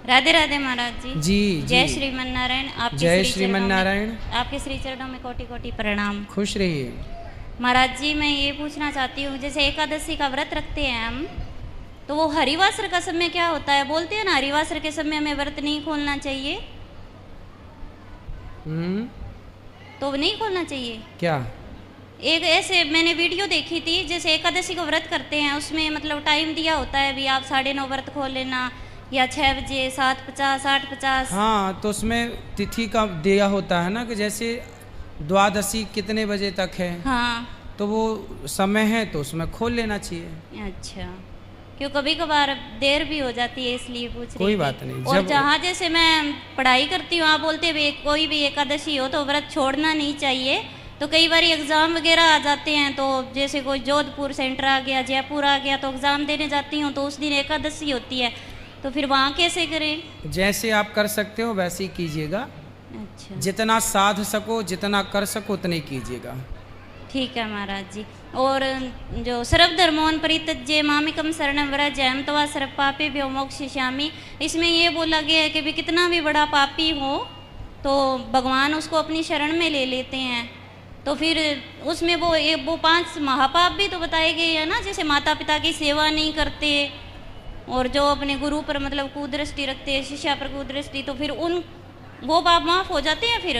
राधे राधे महाराज जी। जी जय जी। श्रीमन नारायण। जय श्रीमन नारायण। आपके श्री चरणों में कोटि कोटि प्रणाम। खुश रहिए महाराज जी, मैं ये पूछना चाहती हूँ, जैसे एकादशी का व्रत रखते हैं हम, तो वो हरिवासर का समय क्या होता है? बोलते हैं ना हरिवासर के समय हमें व्रत नहीं खोलना चाहिए, तो नहीं खोलना चाहिए क्या? एक ऐसे मैंने वीडियो देखी थी, जैसे एकादशी को व्रत करते हैं उसमें मतलब टाइम दिया होता है, भी आप 9:30 व्रत खोल लेना, या 6 बजे, 7:50, 8:50। हाँ, तो उसमें तिथि का दिया होता है ना, कि जैसे द्वादशी कितने बजे तक है, हाँ, तो वो समय है तो उसमें खोल लेना चाहिए। अच्छा, क्यों कभी कभार देर भी हो जाती है इसलिए पूछ रही कोई थी। बात नहीं। और जब जहाँ जैसे मैं पढ़ाई करती हूँ, आप बोलते भी कोई भी एकादशी हो तो व्रत छोड़ना नहीं चाहिए, तो कई बार एग्ज़ाम वगैरह आ जाते हैं, तो जैसे कोई जोधपुर सेंटर आ गया, जयपुर आ गया, तो एग्ज़ाम देने जाती हूँ तो उस दिन एकादशी होती है, तो फिर वहाँ कैसे करें? जैसे आप कर सकते हो वैसे ही कीजिएगा। अच्छा, जितना साध सको, जितना कर सको उतने ही कीजिएगा। ठीक है महाराज जी। और जो सर्वधर्मोन परित्यज्य मामिकम शरणं व्रज अहं त्वा सर्व पापेभ्यो मोक्षयिष्यामि, इसमें ये बोला गया है कि भी कितना भी बड़ा पापी हो तो भगवान उसको अपनी शरण में ले लेते हैं, तो फिर उसमें वो 5 महापाप भी तो बताए गए हैं ना, जैसे माता पिता की सेवा नहीं करते, और जो अपने गुरु पर मतलब कुदृष्टि रखते हैं, शिष्या पर कुदृष्टि, तो फिर वो पाप माफ हो जाते हैं फिर?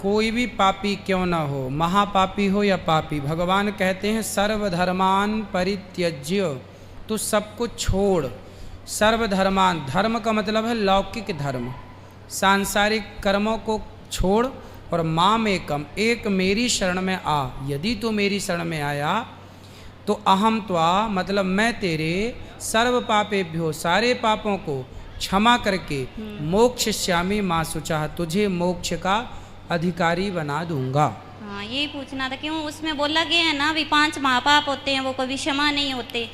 कोई भी पापी क्यों ना हो, महापापी हो या पापी, भगवान कहते हैं सर्वधर्मान परित्यज्य, तो सब कुछ छोड़। सर्वधर्मान, धर्म का मतलब है लौकिक धर्म, सांसारिक कर्मों को छोड़, और माम एकम, एक मेरी शरण में आ। यदि तू मेरी शरण में आया तो अहम त्वा, मतलब मैं तेरे सर्व पापेभ्यो, सारे पापों को क्षमा करके मोक्षयिष्यामि मां शुचः, तुझे मोक्ष का अधिकारी बना दूंगा। हाँ, यही पूछना था, क्यों उसमें बोला गया है ना भी 5 महापाप होते हैं, वो कभी क्षमा नहीं होते।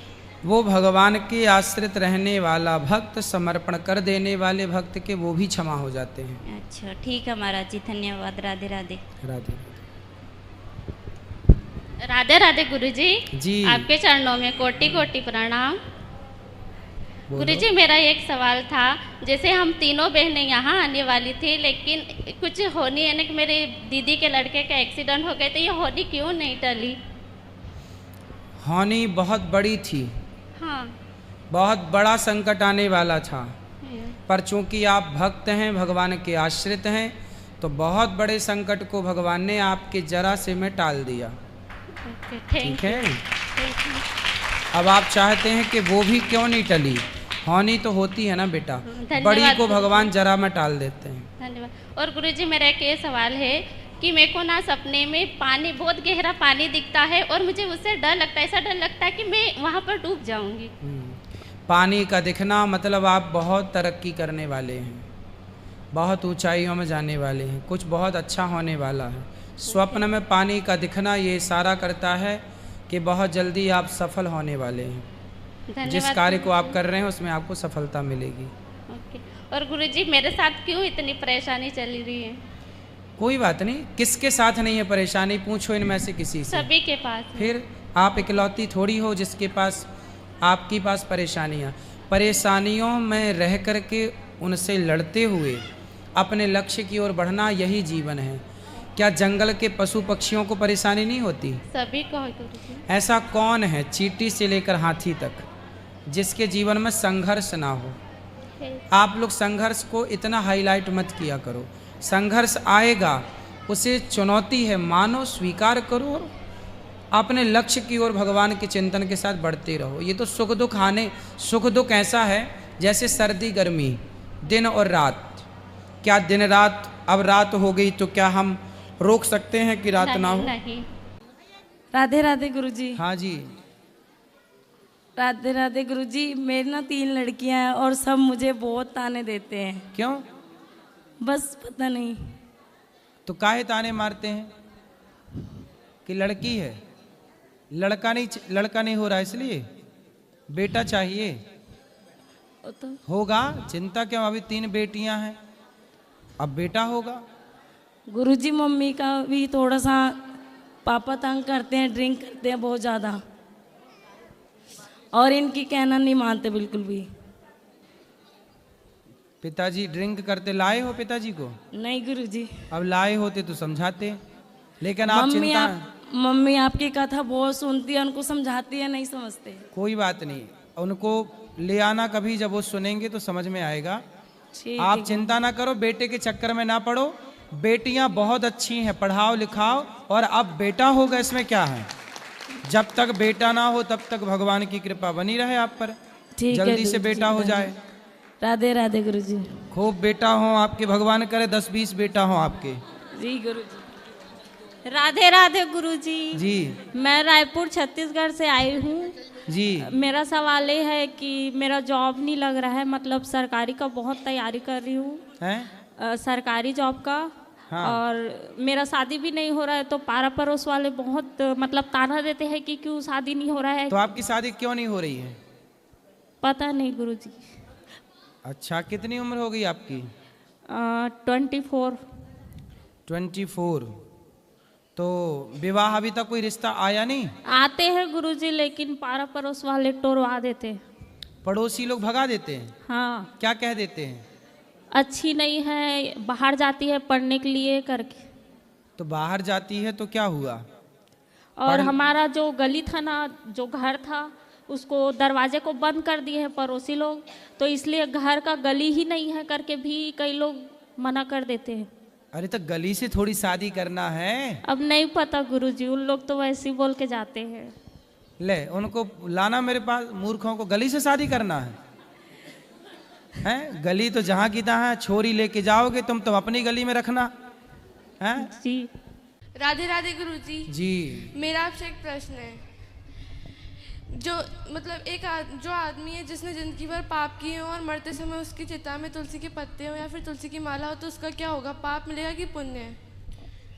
वो भगवान के आश्रित रहने वाला भक्त, समर्पण कर देने वाले भक्त के वो भी क्षमा हो जाते हैं। अच्छा, ठीक है महाराज जी, धन्यवाद। राधे राधे। राधे राधे राधे गुरुजी। जी। आपके चरणों में कोटि कोटि प्रणाम। बोलो। गुरुजी, मेरा एक सवाल था, जैसे हम तीनों बहनें यहाँ आने वाली थी, लेकिन कुछ होनी है ना कि मेरी दीदी के लड़के का एक्सीडेंट हो गया, तो ये होनी क्यों नहीं टली? होनी बहुत बड़ी थी, हाँ। बहुत बड़ा संकट आने वाला था, पर चूंकि आप भक्त हैं, भगवान के आश्रित हैं, तो बहुत बड़े संकट को भगवान ने आपके जरा से में टाल दिया। ठीक है। अब आप चाहते हैं कि वो भी क्यों नहीं टली, होनी तो होती है ना बेटा, बड़ी को भगवान जरा में टाल देते हैं। धन्यवाद। और गुरुजी, मेरा एक ये सवाल है कि मेरे को ना सपने में पानी, बहुत गहरा पानी दिखता है, और मुझे उससे डर लगता है, ऐसा डर लगता है कि मैं वहाँ पर डूब जाऊंगी। पानी का दिखना मतलब आप बहुत तरक्की करने वाले हैं, बहुत ऊंचाइयों में जाने वाले हैं, कुछ बहुत अच्छा होने वाला है। स्वप्न में पानी का दिखना ये इशारा करता है कि बहुत जल्दी आप सफल होने वाले हैं। जिस कार्य को आप कर रहे हैं उसमें आपको सफलता मिलेगी। ओके। और गुरुजी, मेरे साथ क्यों इतनी परेशानी चली रही है? कोई बात नहीं, किसके साथ नहीं है परेशानी, पूछो इनमें से किसी से। सभी के पास है। फिर आप इकलौती थोड़ी हो जिसके पास, आपके पास परेशानियाँ। परेशानियों में रह करके उनसे लड़ते हुए अपने लक्ष्य की ओर बढ़ना, यही जीवन है। क्या जंगल के पशु पक्षियों को परेशानी नहीं होती? सभी को है गुरुजी। ऐसा कौन है चींटी से लेकर हाथी तक जिसके जीवन में संघर्ष ना हो? आप लोग संघर्ष को इतना हाईलाइट मत किया करो, संघर्ष आएगा, उसे चुनौती है, मानो, स्वीकार करो, अपने लक्ष्य की ओर भगवान के चिंतन के साथ बढ़ते रहो। ये तो सुख दुख आने, सुख दुख ऐसा है जैसे सर्दी गर्मी, दिन और रात। क्या दिन रात, अब रात हो गई तो क्या हम रोक सकते हैं कि रात ना हो? नहीं। राधे राधे गुरुजी। हाँ जी। राधे राधे गुरुजी। मेरी ना 3 लड़कियां हैं और सब मुझे बहुत ताने देते हैं। क्यों? बस पता नहीं। तो काहे ताने मारते हैं? कि लड़की है, लड़का नहीं हो रहा इसलिए? बेटा चाहिए तो होगा, चिंता क्यों, अभी 3 बेटियां हैं, अब बेटा होगा। गुरुजी, मम्मी का भी थोड़ा सा, पापा तंग करते हैं, ड्रिंक करते हैं बहुत ज़्यादा, और इनकी कहना नहीं मानते बिल्कुल भी। पिताजी ड्रिंक करते लाए हो पिताजी को? नहीं गुरुजी। अब लाए होते तो समझाते, लेकिन आप चिंता। मम्मी आपकी कथा बहुत सुनती है, उनको समझाती है, नहीं समझते। कोई बात नहीं, उनको ले आना कभी, जब वो सुनेंगे तो समझ में आएगा। ठीक आप चिंता ना करो, बेटे के चक्कर में ना पड़ो। बेटियां बहुत अच्छी हैं, पढ़ाओ लिखाओ, और अब बेटा होगा इसमें क्या है। जब तक बेटा ना हो तब तक भगवान की कृपा बनी रहे आप पर, जल्दी से बेटा हो जाए। राधे राधे गुरुजी। खूब बेटा हो आपके, भगवान करे 10-20 बेटा हो आपके। जी गुरुजी। राधे राधे गुरुजी। जी मैं रायपुर छत्तीसगढ़ से आई हूँ जी। मेरा सवाल ये है कि मेरा जॉब नहीं लग रहा है, मतलब सरकारी का बहुत तैयारी कर रही हूँ, सरकारी जॉब का। हाँ। और मेरा शादी भी नहीं हो रहा है, तो पारा पड़ोस वाले बहुत मतलब ताना देते हैं कि क्यों शादी नहीं हो रहा है। तो आपकी शादी क्यों नहीं हो रही है? पता नहीं गुरुजी। अच्छा, कितनी उम्र हो गई आपकी? 24। 24। तो विवाह अभी तक कोई रिश्ता आया नहीं? आते हैं गुरुजी, लेकिन पारा पड़ोस वाले टोरवा देते हैं। पड़ोसी लोग भगा देते हैं? हाँ। क्या कह देते हैं? अच्छी नहीं है, बाहर जाती है पढ़ने के लिए करके। तो बाहर जाती है तो क्या हुआ? और हमारा जो गली था ना, जो घर था, उसको दरवाजे को बंद कर दिए हैं पड़ोसी लोग, तो इसलिए घर का गली ही नहीं है करके भी कई लोग मना कर देते हैं। अरे तो गली से थोड़ी शादी करना है। अब नहीं पता गुरुजी, उन लोग तो वैसे ही बोल के जाते हैं। ले उनको लाना मेरे पास, मूर्खों को गली से शादी करना है? हैं? गली तो जहाँ की तहाँ है, छोरी लेके जाओगे तुम तो अपनी गली में रखना है। जी। राधे राधे गुरुजी। जी। मेरा आपसे एक प्रश्न है, जो मतलब जो आदमी है जिसने जिंदगी भर पाप किए हो और मरते समय उसकी चिता में तुलसी के पत्ते हो या फिर तुलसी की माला हो, तो उसका क्या होगा? पाप मिलेगा कि पुण्य?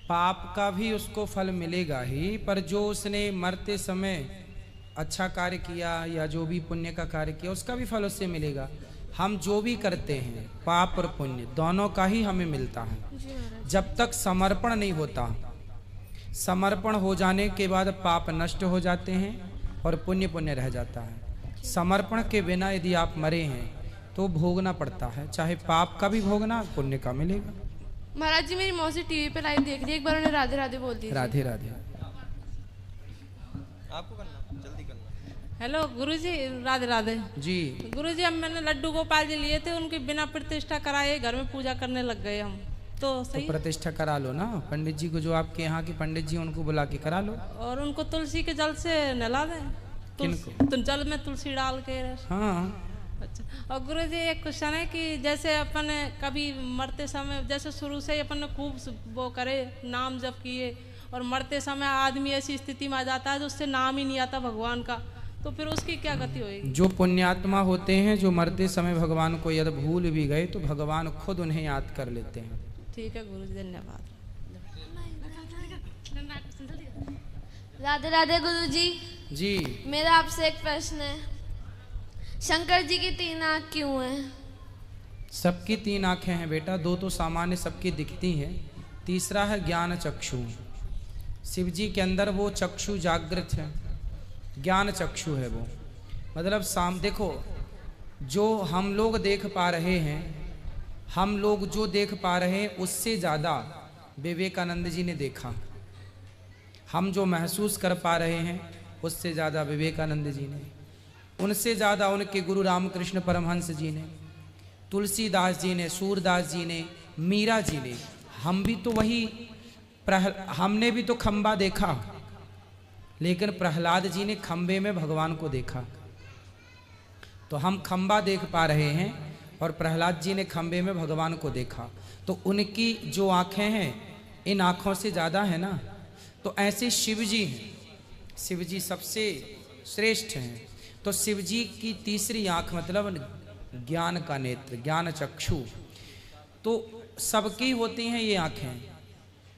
पाप का भी उसको फल मिलेगा ही, पर जो उसने मरते समय अच्छा कार्य किया या जो भी पुण्य का कार्य किया उसका भी फल उससे मिलेगा। हम जो भी करते हैं पाप और पुण्य दोनों का ही हमें मिलता है, जब तक समर्पण नहीं होता। समर्पण हो जाने के बाद पाप नष्ट हो जाते हैं और पुण्य रह जाता है। समर्पण के बिना यदि आप मरे हैं तो भोगना पड़ता है, चाहे पाप का भी भोगना, पुण्य का मिलेगा। महाराज जी, मेरी मौसी टीवी पे लाइव देख रही है, एक बार उन्हें राधे राधे बोल दी। राधे राधे। आपको करना, जल्दी करना। हेलो गुरुजी, राधे राधे जी। गुरुजी, अब मैंने लड्डू गोपाल जी लिए थे, उनकी बिना प्रतिष्ठा कराए घर में पूजा करने लग गए हम, तो सही? तो प्रतिष्ठा करा लो ना, पंडित जी को, जो आपके यहाँ के पंडित जी उनको बुला के करा लो। और उनको तुलसी के जल से नहला दें। तो जल में तुलसी डाल के। हाँ। अच्छा। और गुरुजी, एक क्वेश्चन है कि जैसे अपन कभी मरते समय, जैसे शुरू से ही अपन ने खूब वो करे, नाम जप किए, और मरते समय आदमी ऐसी स्थिति में आ जाता है जो उससे नाम ही नहीं आता भगवान का, तो फिर उसकी क्या गति होगी? जो पुण्यात्मा होते हैं, जो मरते समय भगवान को यदि भूल भी गए तो भगवान खुद उन्हें याद कर लेते हैं। ठीक है गुरुजी, धन्यवाद। राधे राधे गुरुजी। जी। मेरा आपसे एक प्रश्न है, शंकर जी की 3 आँख क्यों हैं? सबकी 3 आंखें हैं बेटा, 2 तो सामान्य सबकी दिखती हैं, तीसरा है ज्ञान चक्षु। शिव जी के अंदर वो चक्षु जागृत है, ज्ञान चक्षु है वो। मतलब देखो, जो हम लोग देख पा रहे हैं, हम लोग जो देख पा रहे हैं उससे ज़्यादा विवेकानंद जी ने देखा। हम जो महसूस कर पा रहे हैं उससे ज़्यादा विवेकानंद जी ने, उनसे ज़्यादा उनके गुरु रामकृष्ण परमहंस जी ने, तुलसीदास जी ने, सूरदास जी ने, मीरा जी ने। हम भी तो वही हमने भी तो खंबा देखा, लेकिन प्रहलाद जी ने खंबे में भगवान को देखा। तो हम खंबा देख पा रहे हैं और प्रहलाद जी ने खंबे में भगवान को देखा। तो उनकी जो आँखें हैं इन आँखों से ज़्यादा है ना। तो ऐसे शिव जी हैं, शिव जी सबसे श्रेष्ठ हैं। तो शिव जी की तीसरी आँख मतलब ज्ञान का नेत्र, ज्ञान चक्षु। तो सबकी होती हैं ये आँखें।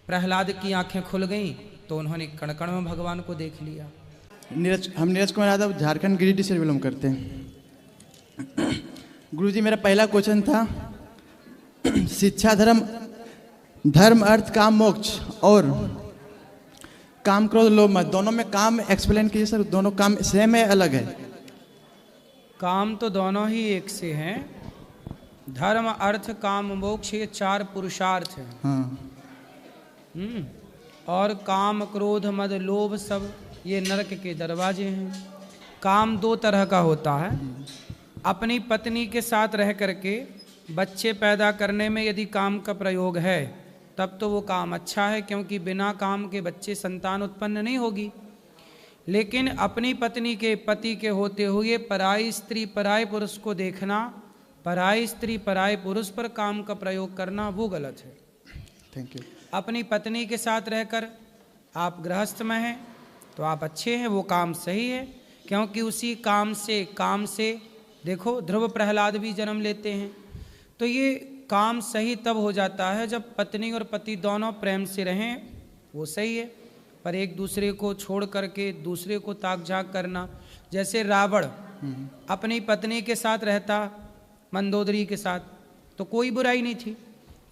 प्रहलाद की आँखें खुल गईं तो उन्होंने कण कण में भगवान को देख लिया। हम नीरज कुमार यादव, झारखंड गिरिडीह से बिलोंग करते हैं। गुरुजी, मेरा पहला क्वेश्चन था, शिक्षा धर्म अर्थ काम मोक्ष और काम क्रोध लोभ मत, दोनों में काम एक्सप्लेन कीजिए सर। दोनों काम सेम है अलग है? काम तो दोनों ही एक से हैं, धर्म अर्थ काम मोक्ष ये 4 पुरुषार्थ हैं। हाँ। और काम क्रोध मद लोभ सब ये नरक के दरवाजे हैं। काम 2 तरह का होता है। अपनी पत्नी के साथ रह करके बच्चे पैदा करने में यदि काम का प्रयोग है तब तो वो काम अच्छा है, क्योंकि बिना काम के बच्चे संतान उत्पन्न नहीं होगी। लेकिन अपनी पत्नी के पति के होते हुए पराई स्त्री पराय पुरुष को देखना, पराई स्त्री पराय पुरुष पर काम का प्रयोग करना, वो गलत है। Thank you. अपनी पत्नी के साथ रहकर आप गृहस्थ में हैं तो आप अच्छे हैं, वो काम सही है, क्योंकि उसी काम से देखो ध्रुव प्रहलाद भी जन्म लेते हैं। तो ये काम सही तब हो जाता है जब पत्नी और पति दोनों प्रेम से रहें, वो सही है। पर एक दूसरे को छोड़ करके दूसरे को ताक झाक करना, जैसे रावण अपनी पत्नी के साथ रहता मंदोदरी के साथ तो कोई बुराई नहीं थी,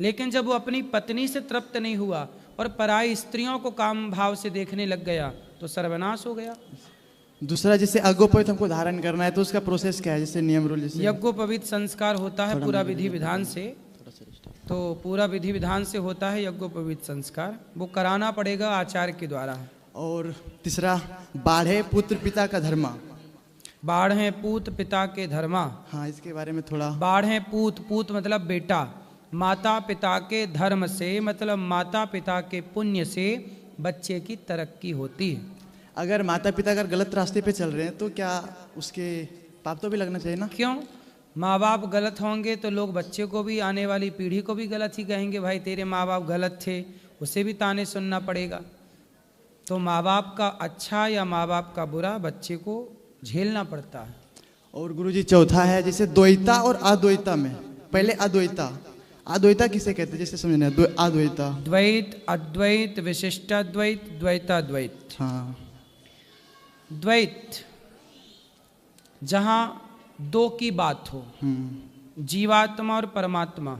लेकिन जब वो अपनी पत्नी से तृप्त नहीं हुआ और पराई स्त्रियों को काम भाव से देखने लग गया तो सर्वनाश हो गया। दूसरा, जैसे अग्गोपवित हमको धारण करना है तो उसका प्रोसेस क्या है? जैसे नियम रूल, जैसे यज्ञोपवीत संस्कार होता है पूरा विधि विधान से, तो पूरा विधि विधान से होता है यज्ञोपवीत संस्कार, वो कराना पड़ेगा आचार्य के द्वारा। और तीसरा, बाढ़े पुत्र पिता का धर्मा। बाढ़े पूत पिता के धर्मा। हाँ, इसके बारे में थोड़ा। बाढ़े पूत मतलब बेटा, माता पिता के धर्म से मतलब माता पिता के पुण्य से बच्चे की तरक्की होती है। अगर माता पिता अगर गलत रास्ते पे चल रहे हैं तो क्या उसके पाप तो भी लगना चाहिए ना? क्यों? माँ बाप गलत होंगे तो लोग बच्चे को भी, आने वाली पीढ़ी को भी गलत ही कहेंगे, भाई तेरे माँ बाप गलत थे, उसे भी ताने सुनना पड़ेगा। तो माँ बाप का अच्छा या माँ बाप का बुरा बच्चे को झेलना पड़ता है। और गुरुजी चौथा है जैसे द्वैता और अद्वैता में, पहले अद्वैता, अद्वैता किसे कहते हैं जैसे समझना है? अद्वैता, द्वैत, अद्वैत, विशिष्टाद्वैत, द्वैताद्वैत। हाँ। द्वैत जहाँ 2 की बात हो, जीवात्मा और परमात्मा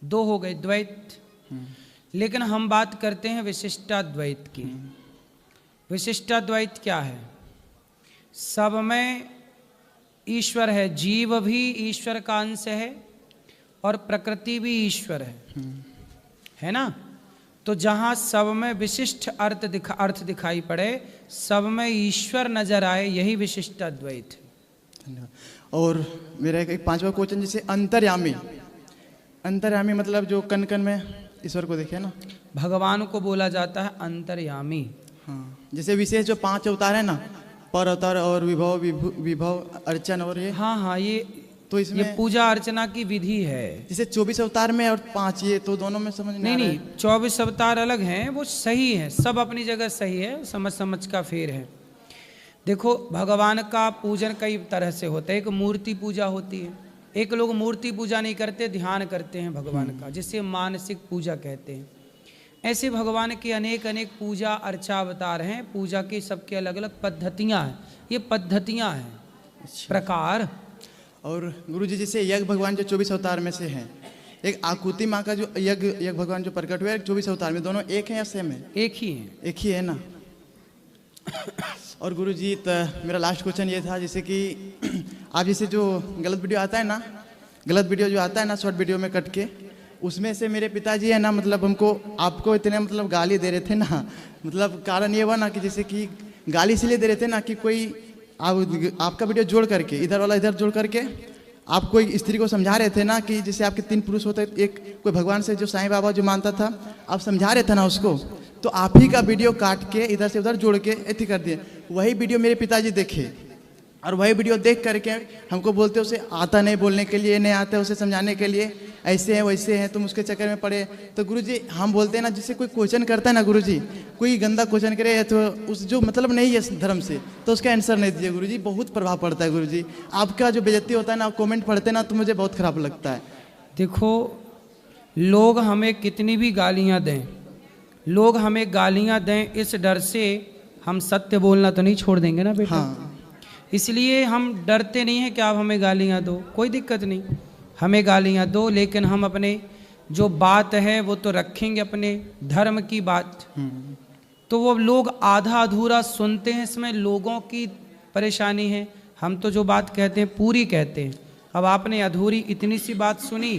2 हो गए द्वैत। लेकिन हम बात करते हैं विशिष्टाद्वैत की। विशिष्टाद्वैत क्या है? सब में ईश्वर है, जीव भी ईश्वर का अंश है और प्रकृति भी ईश्वर है ना? तो जहाँ सब में विशिष्ट अर्थ दिखाई पड़े, सब में ईश्वर नजर आए, यही विशिष्ट अद्वैत है। धन्यवाद। और मेरा एक 5वां क्वेश्चन, जैसे अंतर्यामी। अंतर्यामी मतलब जो कण कण में ईश्वर को देखे ना, भगवान को बोला जाता है अंतर्यामी। हाँ, जैसे विशेष जो 5 अवतार है ना, पर अवतार और विभव अर्चन और ये। हाँ, ये तो इसमें ये पूजा अर्चना की विधि है। जैसे 24 अवतार में और 5 ये तो दोनों में समझ नहीं, 24 अवतार अलग हैं, वो सही है, सब अपनी जगह सही है, समझ का फेर है। देखो भगवान का पूजन कई तरह से होता है। एक मूर्ति पूजा होती है, एक लोग मूर्ति पूजा नहीं करते, ध्यान करते हैं भगवान का, जिसे मानसिक पूजा कहते हैं। ऐसे भगवान के अनेक पूजा अर्चा अवतार हैं। पूजा की सबके अलग अलग पद्धतियाँ हैं, ये पद्धतियाँ हैं। प्रकार। और गुरुजी जैसे यज्ञ भगवान जो 24 अवतार में से हैं, एक आकुति माँ का जो यज्ञ भगवान जो प्रकट हुआ है 24 अवतार में, दोनों एक हैं या सेम है? एक ही है। एक ही है ना। और गुरुजी मेरा लास्ट क्वेश्चन ये था, जैसे कि आप जैसे जो गलत वीडियो आता है ना, गलत वीडियो जो आता है ना शॉर्ट वीडियो में कट के, उसमें से मेरे पिताजी है ना, मतलब हमको आपको इतने मतलब गाली दे रहे थे ना, मतलब कारण ये हुआ ना कि जैसे कि गाली इसलिए दे रहे थे ना कि कोई आपका वीडियो जोड़ करके इधर वाला इधर जोड़ करके आप कोई स्त्री को समझा रहे थे ना कि जैसे आपके 3 पुरुष होते, एक कोई भगवान से जो साईं बाबा जो मानता था, आप समझा रहे थे ना उसको, तो आप ही का वीडियो काट के इधर से उधर जोड़ के ऐसी कर दिए। वही वीडियो मेरे पिताजी देखे और वही वीडियो देख करके हमको बोलते उसे आता नहीं, बोलने के लिए नहीं आता, उसे समझाने के लिए ऐसे हैं वैसे हैं, तुम उसके चक्कर में पड़े। तो गुरुजी हम बोलते हैं ना, जिससे कोई क्वेश्चन करता है ना गुरुजी, कोई गंदा क्वेश्चन करे तो उस जो मतलब नहीं है धर्म से, तो उसका आंसर नहीं दीजिए गुरुजी, बहुत प्रभाव पड़ता है गुरुजी। आपका जो बेइज्जती होता है ना, आप कमेंट पढ़ते ना, तो मुझे बहुत खराब लगता है। देखो लोग हमें कितनी भी गालियाँ दें, लोग हमें गालियाँ दें, इस डर से हम सत्य बोलना तो नहीं छोड़ देंगे ना बेटा। हाँ। इसलिए हम डरते नहीं हैं कि आप हमें गालियाँ दो, कोई दिक्कत नहीं, हमें गालियाँ दो, लेकिन हम अपने जो बात है वो तो रखेंगे, अपने धर्म की बात। तो वो लोग आधा अधूरा सुनते हैं, इसमें लोगों की परेशानी है। हम तो जो बात कहते हैं पूरी कहते हैं, अब आपने अधूरी इतनी सी बात सुनी,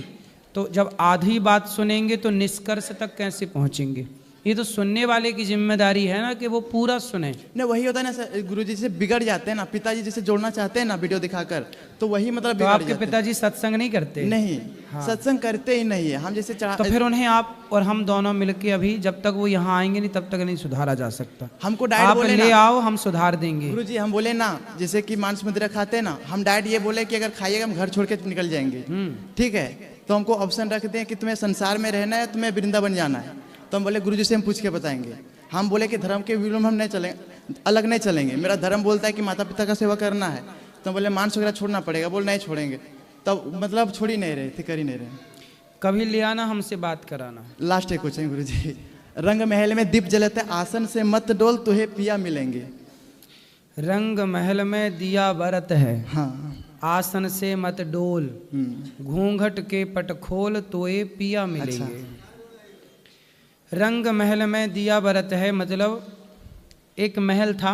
तो जब आधी बात सुनेंगे तो निष्कर्ष तक कैसे पहुंचेंगे? ये तो सुनने वाले की जिम्मेदारी है ना कि वो पूरा सुने। नहीं वही होता है ना सर, गुरुजी से बिगड़ जाते हैं ना, पिताजी जिसे जोड़ना चाहते हैं ना वीडियो दिखाकर, तो वही मतलब तो बिगड़ आपके जाते हैं। पिताजी सत्संग नहीं करते? नहीं हाँ। सत्संग करते ही नहीं है। हम जैसे तो फिर उन्हें आप और हम दोनों मिलके अभी जब तक वो यहाँ आएंगे नहीं तब तक नहीं सुधारा जा सकता। हमको डाइट आप बोले ले ना, आओ, हम सुधार देंगे। गुरुजी हम बोले ना, जैसे कि मांस मदिरा खाते हैं ना, हम डाइट ये बोले कि अगर खाइएगा हम घर छोड़ के निकल जाएंगे, ठीक है, तो हमको ऑप्शन रखते हैं कि तुम्हें संसार में रहना है, तुम्हें वृंदावन जाना है। तो हम बोले गुरुजी से हम पूछ के बताएंगे। हम बोले कि धर्म के विरोध में हम नहीं चलेंगे, अलग नहीं चलेंगे, मेरा धर्म बोलता है कि माता पिता का सेवा करना है, तो हम बोले मांस वगैरह छोड़ना पड़ेगा, बोल नहीं छोड़ेंगे। तब मतलब छोड़ ही नहीं रहे थे, कर ही नहीं रहे। कभी ले आना, हमसे बात कराना। लास्ट एक क्वेश्चन गुरुजी, रंग महल में दीप जलते आसन से मत डोल तुहे पिया मिलेंगे। रंग महल में दिया बरत है, हाँ आसन से मत डोल, घूंघट के पट खोल तोए पिया मिलेंगे। रंग महल में दिया बरत है मतलब एक महल था,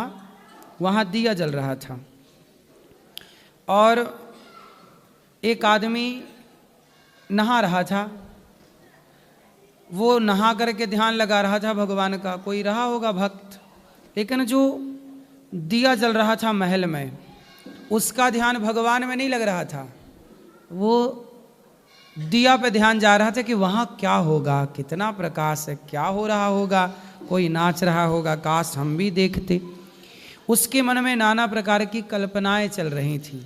वहाँ दिया जल रहा था और एक आदमी नहा रहा था। वो नहा करके ध्यान लगा रहा था भगवान का, कोई रहा होगा भक्त, लेकिन जो दिया जल रहा था महल में, उसका ध्यान भगवान में नहीं लग रहा था। वो दिया पे ध्यान जा रहा था कि वहाँ क्या होगा, कितना प्रकाश है, क्या हो रहा होगा, कोई नाच रहा होगा, काश हम भी देखते। उसके मन में नाना प्रकार की कल्पनाएं चल रही थी।